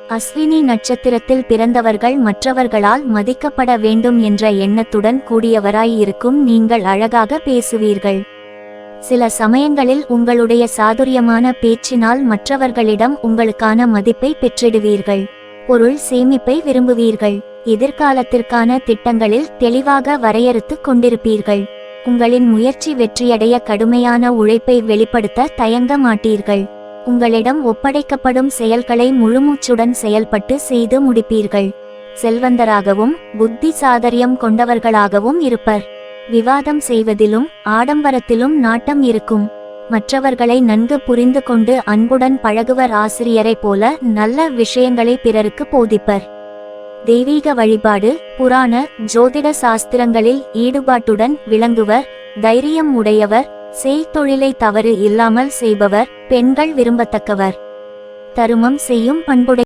அஸ்வினி நட்சத்திரத்தில் பிறந்தவர்கள் மற்றவர்களால் மதிக்கப்பட வேண்டும் என்ற எண்ணத்துடன் கூடியவராய் இருக்கும் நீங்கள் அழகாக பேசுவீர்கள். சில சமயங்களில் உங்களுடைய சாதுரியமான பேச்சினால் மற்றவர்களிடம் உங்களுக்கான மதிப்பை பெற்றிடுவீர்கள். பொருள் சேமிப்பை விரும்புவீர்கள். எதிர்காலத்திற்கான திட்டங்களில் தெளிவாக வரையறுத்து கொண்டிருப்பீர்கள். உங்களின் முயற்சி வெற்றியடைய கடுமையான உழைப்பை வெளிப்படுத்த தயங்க மாட்டீர்கள். உங்களிடம் ஒப்படைக்கப்படும் செயல்களை முழுமூச்சுடன் செயல்பட்டு செய்து முடிப்பீர்கள். செல்வந்தராகவும் புத்தி சாதரியம் கொண்டவர்களாகவும் இருப்பர். விவாதம் செய்வதிலும் ஆடம்பரத்திலும் நாட்டம் இருக்கும். மற்றவர்களை நன்கு புரிந்து கொண்டு அன்புடன் பழகுவர். ஆசிரியரை போல நல்ல விஷயங்களை பிறருக்கு போதிப்பர். தெய்வீக வழிபாடு, புராண ஜோதிட சாஸ்திரங்களில் ஈடுபாட்டுடன் விளங்குவர். தைரியம் உடையவர். செய்தொழிலை தவறு இல்லாமல் செய்பவர். பெண்கள் விரும்பத்தக்கவர். தருமம் செய்யும் பண்புடைய